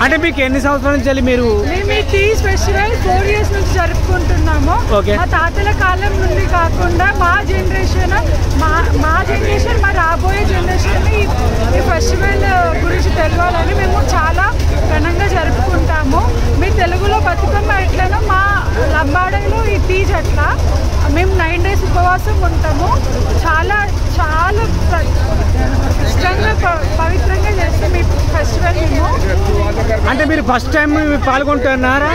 అంటే మీకు ఎన్ని సంవత్సరాల నుంచి మీరు మేము ఈ టీస్ ఫెస్టివల్ 4 years నుంచి జరుపుకుంటున్నాము. మా తాతల కాలం నుండి కాకుండా మా జనరేషన్ మా రాబోయే జనరేషన్ ఈ ఫెస్టివల్ గురించి తెలవాలని మేము చాలా ఘనంగా జరుపుకుంటాము. మీ తెలుగులో బతుకమ్మ ఎట్లనో మా లంబాడలో ఈ తీజ్ అట్లా మేము 9 days ఉపవాసం ఉంటాము. చాలా చాలా ఇష్టంగా పవిత్రంగా చేస్తాం ఈ ఫెస్టివల్. మేము అంటే మీరు ఫస్ట్ టైం పాల్గొంటున్నారా?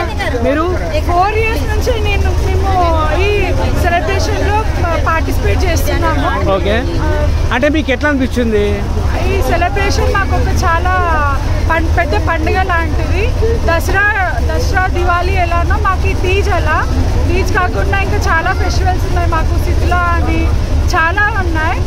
మీరు 4 years నుంచి మేము ఈ సెలబ్రేషన్ లో పార్టిసిపేట్ చేస్తున్నాము. ఓకే, అంటే మీకు ఎట్లా అనిపించింది? ఈ సెలబ్రేషన్ మాకు ఒక చాలా పెద్ద పండుగ లాంటిది. దసరా దివాళీ ఎలానో మాకు ఈ తీజ్ అలా. తీజ్ కాకుండా ఇంకా చాలా ఫెస్టివల్స్ ఉన్నాయి మాకు, శీతల అని చాలా ఉన్నాయి.